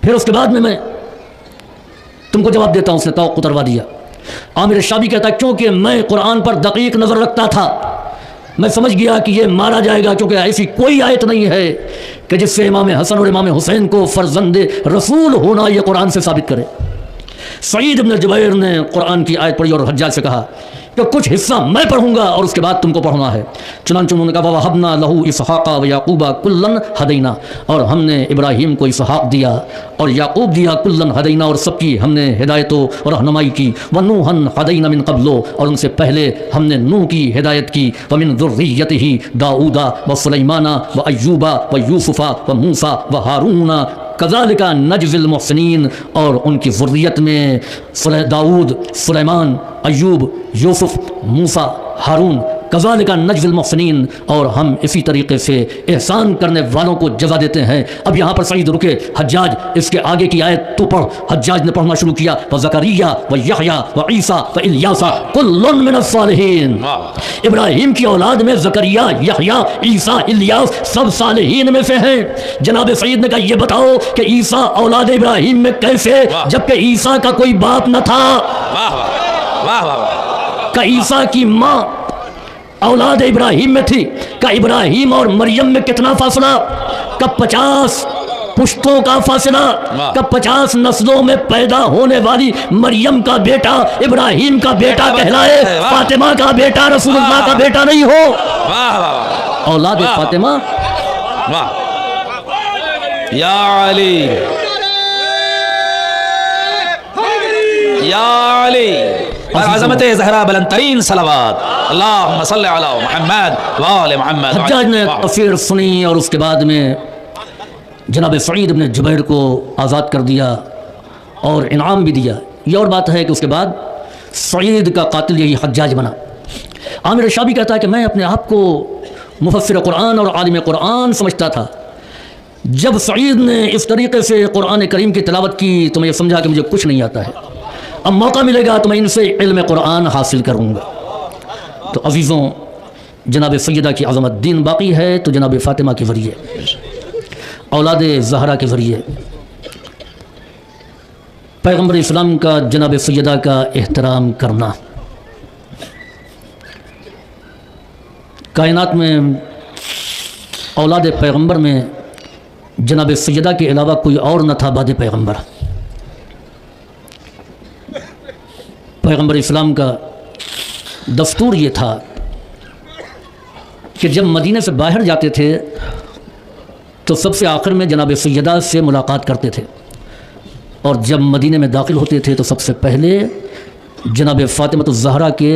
फिर उसके बाद में मैं तुमको जवाब देता हूँ। उसने तौक उतरवा दिया। आमिर शाबी कहता है, क्योंकि मैं कुरान पर दकीक नज़र रखता था, मैं समझ गया कि ये मारा जाएगा, क्योंकि ऐसी कोई आयत नहीं है कि जिससे इमाम हसन और इमाम हुसैन को फ़र्जंद रसूल होना ये कुरान से साबित करे। सईद इब्न जुबैर ने कुरान की आयत पढ़ी और हज्जाज से कहा कि कुछ हिस्सा मैं पढ़ूंगा और उसके बाद तुमको पढ़ना है। चुनांचे उन्होंने कहा, वहबना लहू इसहाक़ा व याक़ूबा कुल्लन हदैना, और हमने इब्राहीम को इसहाक़ दिया और याक़ूब दिया, कुल्लन हदैना, और सबकी हमने हिदायत और रहनुमाई की। व नूहन हदैना मिन क़ब्लो, और उनसे पहले हमने नूह की हिदायत की। व मिन ज़ुर्रिय्यतिही दाऊदा व सुलैमाना व अय्यूबा व यूसुफ़ा व मूसा व हारूना कज़ालिका नजज़िल मुहसिनीन, और उनकी ज़ुर्रियत में दाऊद, सुलैमान, अय्यूब, यूसुफ, मूसा, हारून, कज़ालिका नजज़िल मुहसिनीन, और हम इसी तरीके से एहसान करने वालों को जज़ा देते हैं। अब यहाँ पर सईद रुके, हज्जाज इसके आगे की आयत तो पढ़। हज्जाज ने पढ़ना शुरू किया, व ज़करिया व यहया व ईसा व इल्यासा कुल्लुन मिनस सालिहीन। इब्राहीम की औलाद में ज़करिया, यहया, ईसा, इल्यास सब सालिहीन में से हैं। जनाब सईद ने कहा, ये बताओ कि ईसा औलाद इब्राहीम में कैसे, जबकि ईसा का कोई बाप न था। का ईसा की माँ औलाद इब्राहीम में थी। का इब्राहीम और मरियम में कितना फासला? का 50 पुश्तों का फासला। का 50 नस्लों में पैदा होने वाली मरियम का बेटा इब्राहीम का बेटा कहलाए, फातिमा का बेटा रसूलुल्लाह का बेटा नहीं हो। औलाद फातिमा। या अली, या अली, अज़मत ज़हरा बुलंद तरीन सलावत, अल्लाहुम्मा सल्लि अला मुहम्मद व आले मुहम्मद। हज्जाज ने तफसीर सुनी और उसके बाद में जनाब सईद इब्न जुबैर को आज़ाद कर दिया और इनाम भी दिया। ये और बात है कि उसके बाद सईद का कातिल यही हज्जाज बना। आमिर शाबी कहता है कि मैं अपने आप को मुफस्सिर कुरान और आलिम कुरान समझता था। जब सईद ने इस तरीके से कुरान करीम की तिलावत की तो मैं समझा कि मुझे कुछ नहीं आता है, अब मौका मिलेगा तो मैं इनसे इल्म कुरान हासिल करूँगा। तो अज़ीज़ों, जनाब सैयदा की अज़मत दीन बाकी है तो जनाब फ़ातिमा के ज़रिए, औलाद ज़हरा के ज़रिए पैगम्बर इस्लाम का, जनाब सैयदा का एहतराम करना। कायनात में औलाद पैगम्बर में जनाब सैयदा के अलावा कोई और न था बाद पैगम्बर। पैगम्बर इस्लाम का दस्तूर ये था कि जब मदीने से बाहर जाते थे तो सबसे आखिर में जनाब सैयदा से मुलाकात करते थे, और जब मदीने में दाखिल होते थे तो सबसे पहले जनाब फ़ातिमा ज़हरा के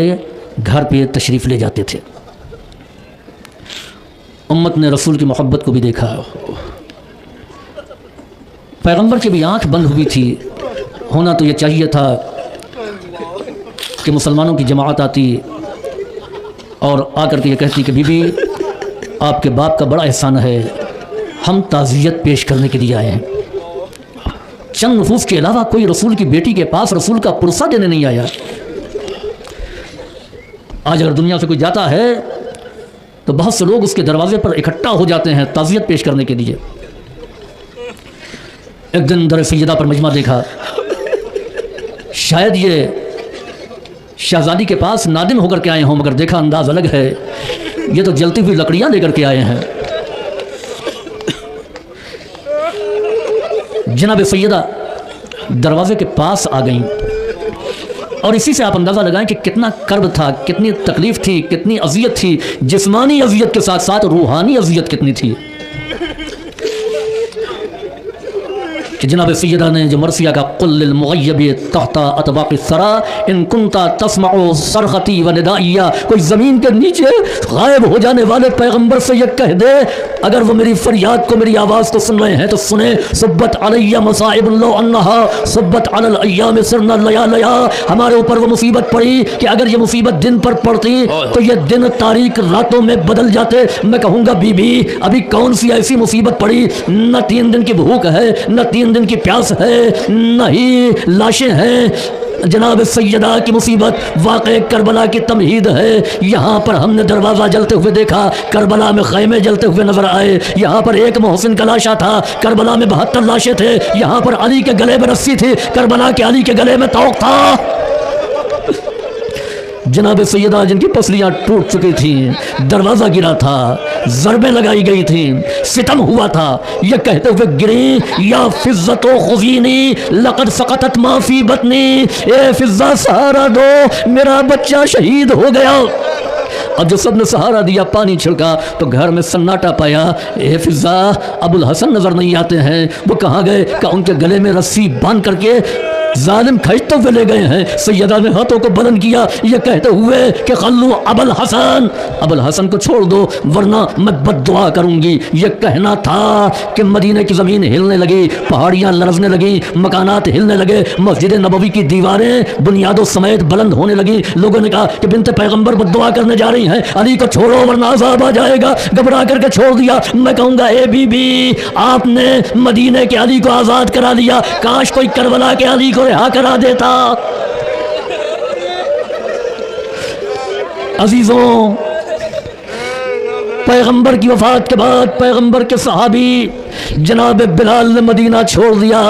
घर पे तशरीफ़ ले जाते थे। उम्मत ने रसूल की मोहब्बत को भी देखा, पैगंबर की भी आँख बंद हुई थी। होना तो ये चाहिए था कि मुसलमानों की जमात आती और आकर के ये कहती कि बीबी आपके बाप का बड़ा एहसान है, हम ताज़ियत पेश करने के लिए आए हैं। चंद नफूस के अलावा कोई रसूल की बेटी के पास रसूल का पुरसा देने नहीं आया। आज अगर दुनिया से कोई जाता है तो बहुत से लोग उसके दरवाजे पर इकट्ठा हो जाते हैं ताज़ियत पेश करने के लिए। एक दिन दर सैयदा पर मजमा देखा, शायद ये शहजादी के पास नादिम होकर के आए हों, मगर देखा अंदाज अलग है, ये तो जलती हुई लकड़ियां लेकर के आए हैं। जनाब सैयदा दरवाजे के पास आ गईं और इसी से आप अंदाज़ा लगाएं कि कितना कर्ब था, कितनी तकलीफ़ थी, कितनी अज़ियत थी। जिस्मानी अज़ियत के साथ साथ रूहानी अज़ियत कितनी थी कि जनाब सैयदा ने जो मरसिया का कुल्लिल मुग़य्यबि तहता अतबाक़ि सरा इन कुंता तस्मउ सरखती व निदाइया, कोई ज़मीन के नीचे गायब हो जाने वाले पैगंबर से ये कह दे अगर वो मेरी फरियाद को, मेरी आवाज़ को सुन रहे हैं तो सुने। सुब्बत अलैया मसाइब लो अन्नहा सुब्बत अलल अय्याम सिरना लया, हमारे ऊपर वो मुसीबत पड़ी कि अगर ये मुसीबत दिन पर पड़ती तो ये दिन तारीख रातों में बदल जाते। मैं कहूँगा बीबी अभी कौन सी ऐसी मुसीबत पड़ी, न 3 दिन की भूख है, न 3 दिन की प्यास है, न ही लाशें हैं। जनाब सैयदा की मुसीबत वाक़ई करबला की तमहीद है। यहाँ पर हमने दरवाज़ा जलते हुए देखा, करबला में खैमे जलते हुए नजर आए। यहाँ पर एक मोहसिन का लाशा था, करबला में 72 लाशें थे। यहाँ पर अली के गले में रस्सी थी, करबला के अली के गले में तौक था। जनाब सैयदा जिनकी पसलियाँ टूट चुकी थी, दरवाज़ा गिरा था, ज़रबें लगाई गई थी, सितम हुआ था, ये कहते हुए गिरी या फिज़्ज़तो खुज़ीनी लक़द सकतत मा फ़ी बतनी, ए फिज़्ज़ा सहारा दो, मेरा बच्चा शहीद हो गया। अब जो सब ने सहारा दिया, पानी छिड़का तो घर में सन्नाटा पाया। ए फिज़्ज़ा अबुल हसन नज़र नहीं आते हैं, वो कहाँ गए? क्या उनके गले में रस्सी बांध करके जालिम खींचते हुए ले गए हैं? सैयदा ने हाथों को बुलंद किया ये कहते हुए कि खल्लू अबुल हसन, अबुल हसन को छोड़ दो वरना मैं बद्दुआ करूंगी। ये कहना था कि मदीने की ज़मीन हिलने लगी, पहाड़ियाँ लरजने लगी, मकानात हिलने लगे, मस्जिद नबवी की दीवारें बुनियादों समेत बुलंद होने लगी। लोगों ने कहा कि बिन्ते पैगंबर बद्दुआ करने जा रही हैं, अली को छोड़ो वरना अज़ाब आ जाएगा। घबरा करके छोड़ दिया। मैं कहूँगा ए बीबी आपने मदीने के अली को आज़ाद करा दिया, काश कोई करबला के अली को रिहा करा देता। अजीजों, पैगंबर की वफात के बाद पैगंबर के सहाबी जनाब बिलाल ने मदीना छोड़ दिया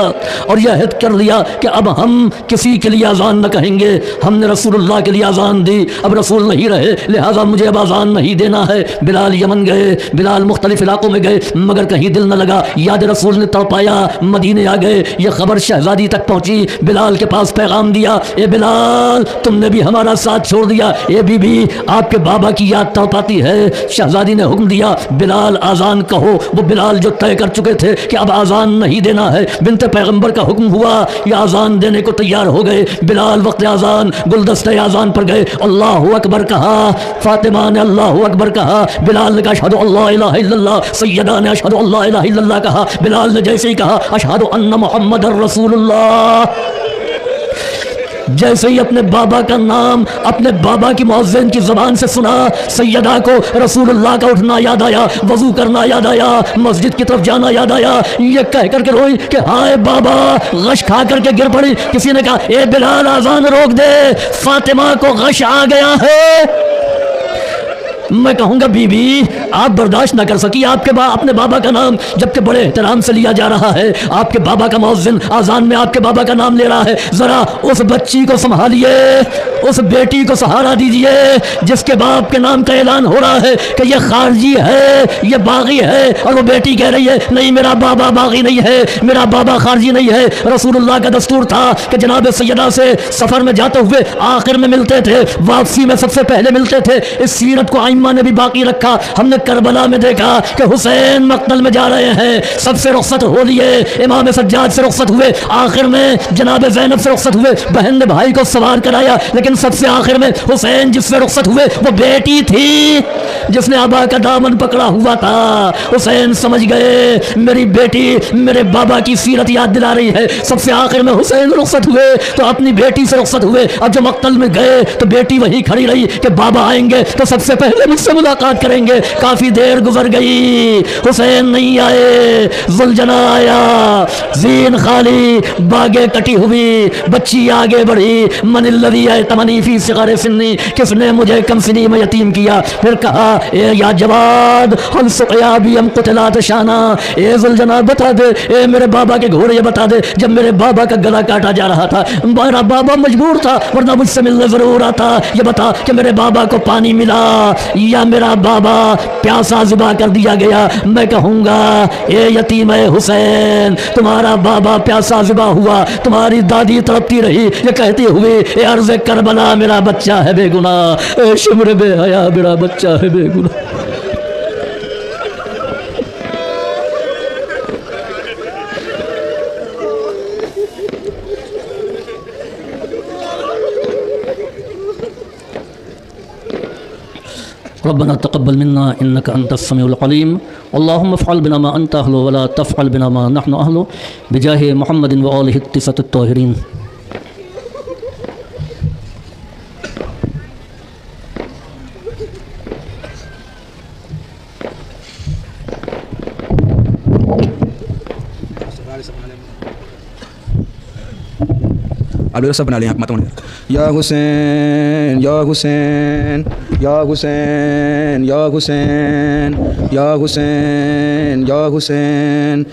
और यह हिद कर लिया कि अब हम किसी के लिए अजान न कहेंगे, हमने रसूलुल्लाह के लिए अजान दी, अब रसूल नहीं रहे लिहाजा मुझे अब अजान नहीं देना है। बिलाल यमन गए, बिलाल मुख्तलिफ इलाकों में गए, मगर कहीं दिल न लगा। याद रसूल ने तड़पाया, मदीने आ गए। यह खबर शहजादी तक पहुँची, बिलाल के पास पैगाम दिया, ए बिलाल तुमने भी हमारा साथ छोड़ दिया, ए बीबी आपके बाबा की याद तड़पाती है। शहजादी ने हुक्म दिया बिलाल आज़ान कहो। वो बिलाल जो तय कर चुके थे कि अब आज़ान नहीं देना है, बिन्ते पैगंबर का हुक्म हुआ, ये आज़ान देने को तैयार हो गए। बिलाल वक्त आज़ान गुलदस्ते आज़ान पर गए, अल्लाहु अकबर कहा, फातिमा ने अल्लाहु अकबर कहा, बिलाल ने कहा अशहदु अल्ला इलाहा इल्लल्लाह, सैयदा ने अशहदु अल्ला इलाहा इल्लल्लाह कहा। बिलाल ने जैसे ही कहा अशहदु अन्ना मुहम्मदर रसूलुल्लाह, जैसे ही अपने बाबा का नाम अपने बाबा की मुअज्जिन की ज़बान से सुना, सैयदा को रसूलुल्लाह का उठना याद आया, वज़ू करना याद आया, मस्जिद की तरफ जाना याद आया। ये कह करके रोई कि हाय बाबा, गश खा करके गिर पड़ी। किसी ने कहा ए बिलाल आज़ान रोक दे, फातिमा को गश आ गया है। मैं कहूँगा बीबी आप बर्दाश्त ना कर सकी, अपने बाबा का नाम जबकि बड़े एहतराम से लिया जा रहा है, आपके बाबा का मुअज्जिन आजान में आपके बाबा का नाम ले रहा है, ज़रा उस बच्ची को संभालिए, उस बेटी को सहारा दीजिए जिसके बाप के नाम का ऐलान हो रहा है कि ये खारजी है, ये बागी है, और वो बेटी कह रही है नहीं मेरा बाबा बागी नहीं है, मेरा बाबा खारजी नहीं है। रसूलुल्लाह का दस्तूर था कि जनाब सैयदा से सफ़र में जाते हुए आखिर में मिलते थे, वापसी में सबसे पहले मिलते थे। इस सीरत को आइम्मा ने भी बाकी रखा। हमने करबला में देखा कि हुसैन मक्तल में जा रहे हैं, सबसे रुखसत हो लिए, इमाम सज्जाद से रुखसत हुए, आखिर में जनाब ज़ैनब से रुखसत हुए, बहन ने भाई को सवार कराया, लेकिन सबसे आखिर में हुसैन जिससे रुखसत हुए वो बेटी थी जिसने आबा का दामन पकड़ा हुआ था। हुसैन समझ गए मेरी बेटी मेरे बाबा की सीरत याद दिला रही है। सबसे आखिर में हुसैन रुखसत हुए तो अपनी बेटी से रुखसत हुए। अब जब मक्तल में गए तो बेटी वहीं खड़ी रही कि बाबा आएंगे तो सबसे पहले मुझसे मुलाकात करेंगे। काफ़ी देर गुजर गई, हुसैन नहीं आए, जुलजना आया, जीन खाली, बागें कटी हुई, बच्ची आगे बढ़ी, मनिल्लज़ी तमनी फी सिगारे सिन्नी, किसने मुझे कम सिनी में यतीम किया। फिर कहा ए या जवाद हल सुक़या भी हम कुतलात शाना, ए जुलजना बता दे, ए मेरे बाबा के घोड़े बता दे, जब मेरे बाबा का गला काटा जा रहा था मेरा बाबा मजबूर था वरना मुझसे मिलने ज़रूर आता। ये बता कि मेरे बाबा को पानी मिला या मेरा बाबा प्यासा ज़िबा कर दिया गया। मैं कहूँगा ए यतीम हुसैन तुम्हारा बाबा प्यासा ज़िबा हुआ, तुम्हारी दादी तड़पती रही ये कहती हुई ए अर्ज़ करबला मेरा बच्चा है बेगुनाह, ए शिमर बेहया मेरा बच्चा है बेगुनाह। रब्बना तक़ब्बल मिन्ना इन्नका अंतस समीउल अलीम, अल्लाहुम्मा फ़अल बिना मा अंता अहलु वला तफ़अल बिना मा नहनु अहलु बिजाहि मुहम्मदिन व आलिहि तिसअत ताहिरीन। आप लोग सब बना लें, मत होने। या हुसैन या हुसैन या हुसैन या हुसैन या हुसैन या हुसैन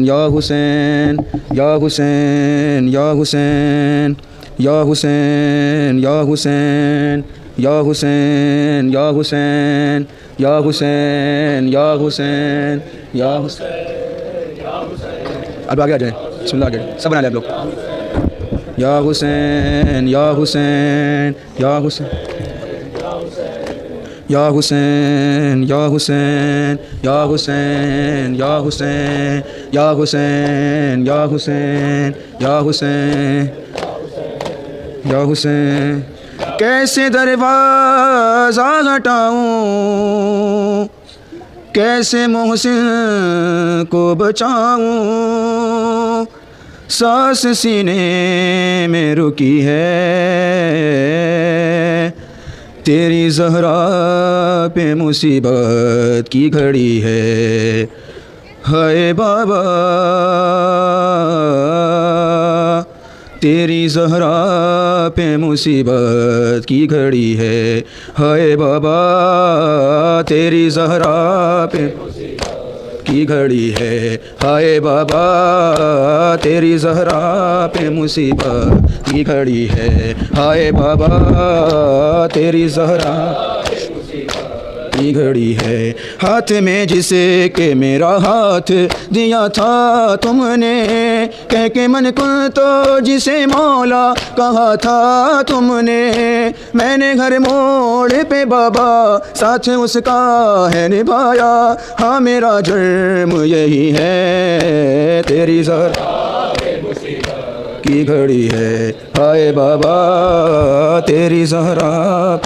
या हुसैन या हुसैन या हुसैन या हुसैन या हुसैन या हुसैन या हुसैन या हुसैन या हुसैन या हुसैन या हुसैन। अब आगे आ जाए, बिस्मिल्लाह आगे सब बना लें आप लोग। या हुसैन या हुसैन या हुसैन या हुसैन या हुसैन या हुसैन या हुसैन या हुसैन या हुसैन या हुसैन या हुसैन। कैसे दरवाज़ा हटाऊं, कैसे मोहसिन को बचाऊं, सांस सीने में रुकी है, तेरी ज़हरा पे मुसीबत की घड़ी है। हाय बाबा तेरी ज़हरा पे मुसीबत की घड़ी है। हाय बाबा तेरी ज़हरा पे की घड़ी है। हाय बाबा तेरी ज़हरा पे मुसीबत की घड़ी है। हाय बाबा तेरी ज़हरा की घड़ी है। हाथ में जिसे के मेरा हाथ दिया था तुमने, कह के मन को तो जिसे मौला कहा था तुमने। मैंने हर मोड़ पे बाबा साथ उसका है निभाया। हाँ मेरा जुर्म यही है, तेरी ज़हरा की घड़ी है। हाय बाबा तेरी ज़हरा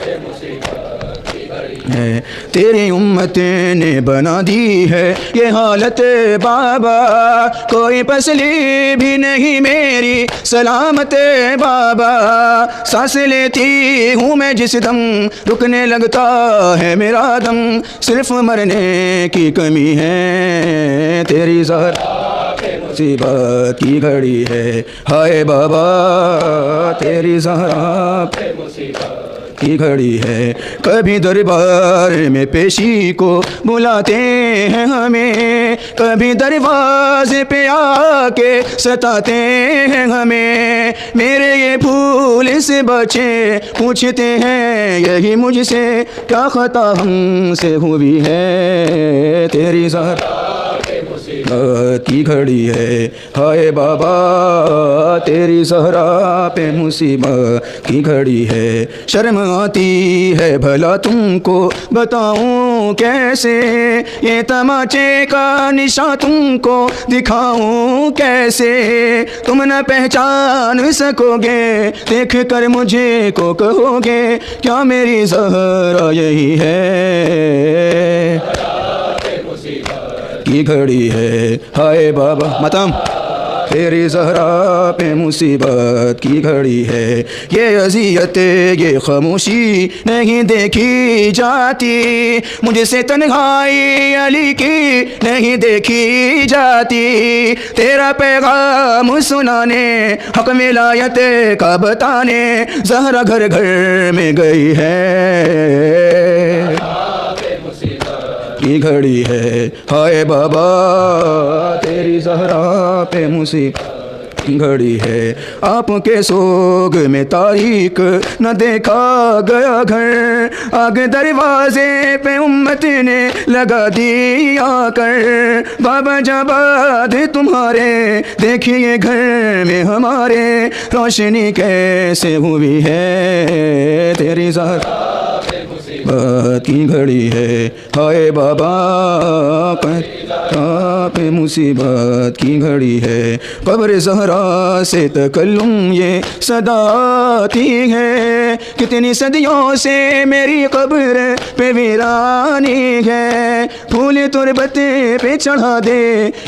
है। तेरी उम्मत ने बना दी है ये हालत बाबा, कोई पसली भी नहीं मेरी सलामत बाबा। सांस लेती हूँ मैं जिस दम, रुकने लगता है मेरा दम। सिर्फ मरने की कमी है, तेरी ज़हरा मुसीबत की घड़ी है। हाय बाबा तेरी ज़हरा की घड़ी है। कभी दरबार में पेशी को बुलाते हैं हमें, कभी दरवाजे पे आके सताते हैं हमें। मेरे ये भूल से बचे पूछते हैं यही मुझसे, क्या खता हमसे हुई है तेरी ज़हरा की घड़ी है। हाय बाबा तेरी ज़हरा पे मुसीबत की घड़ी है। शर्म आती है भला तुमको बताऊं कैसे, ये तमाचे का निशा तुमको दिखाऊं कैसे। तुम न पहचान सकोगे देख कर मुझे को कहोगे, क्या मेरी ज़हरा यही है की घड़ी है। हाय बाबा मतम तेरी ज़हरा पे मुसीबत की घड़ी है। ये अज़ियत ये खामोशी नहीं देखी जाती, मुझसे तन्हाई अली की नहीं देखी जाती। तेरा पैगाम सुनाने हक विलायत का बताने ज़हरा घर घर में गई है की घड़ी है। हाय बाबा तेरी ज़हरा पे मुसीबत की घड़ी है। आपके सोग में तारीक न देखा गया घर, आगे दरवाजे पे उम्मत ने लगा दिया कर। बाबा जाबाद तुम्हारे देखिए घर में हमारे, रोशनी कैसे हुई है तेरी ज़हरा की घड़ी है। हाय बाबा पे मुसीबत की घड़ी है। कब्र ज़हरा से तकल्लुम ये सदा आती है, कितनी सदियों से मेरी कब्र पे वीरानी है। फूल तुरबत पे चढ़ा दे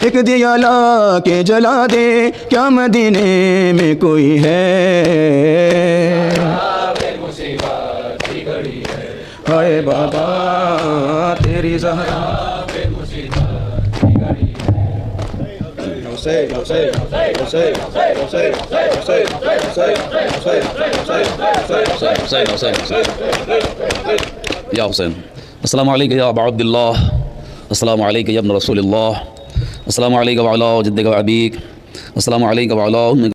एक दिया ला के जला दे, क्या मदीने में कोई है हाय बाबा तेरी ज़हरा पे मुसीबत की घड़ी है। हुसैन हुसैन हुसैन हुसैन हुसैन हुसैन या हुसैन। अस्सलामु अलैका या अबा अब्दुल्लाह, अस्सलामु अलैका या इब्न रसूलिल्लाह, अस्सलामु अलैका व अला जद्दिका व अबीक, अस्सलामु अलैका व अला